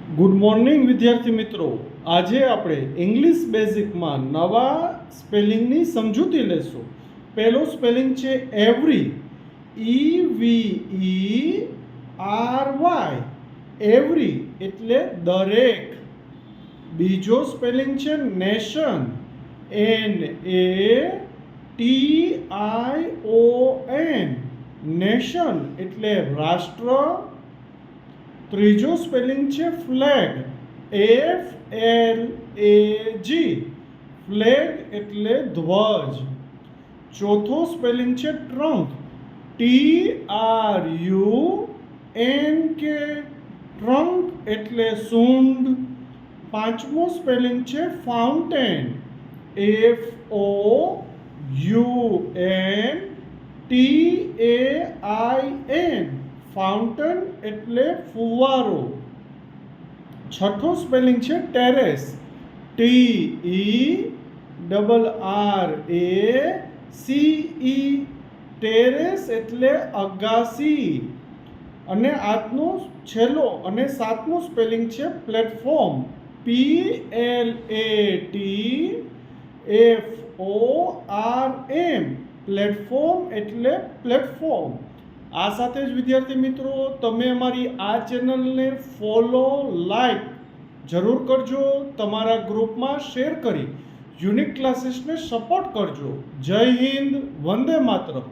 Good morning વિદ્યાર્થી મિત્રો. આજે આપણે ઇંગ્લિશ બેઝિકમાં નવા સ્પેલિંગની સમજૂતી લેશું. પહેલો સ્પેલિંગ છે એવરી, EVERY, એવરી એટલે દરેક. બીજો સ્પેલિંગ છે નેશન, NATION, નેશન એટલે રાષ્ટ્ર. ત્રીજો સ્પેલિંગ છે ફ્લેગ, FLAG, ફ્લેગ એટલે ધ્વજ. ચોથો સ્પેલિંગ છે ટ્રંક, TRUNK, ટ્રંક એટલે સૂંઢ. પાંચમો સ્પેલિંગ છે ફાઉન્ટેન, FOUNTAIN, ફાઉન્ટેન એટલે ફુવારો. છઠ્ઠો સ્પેલિંગ છે ટેરેસ, TERRACE, ટેરેસ એટલે અગાસી. અને આજનો છેલ્લો અને સાતમો સ્પેલિંગ છે પ્લેટફોર્મ, PLATFORM, પ્લેટફોર્મ એટલે પ્લેટફોર્મ. આ સાથે જ વિદ્યાર્થી મિત્રો તમે અમારી આ ચેનલને ફોલો, લાઈક જરૂર કરજો. તમારા ગ્રુપમાં શેર કરી યુનિક ક્લાસીસને સપોર્ટ કરજો. જય હિન્દ, વંદે માતરમ.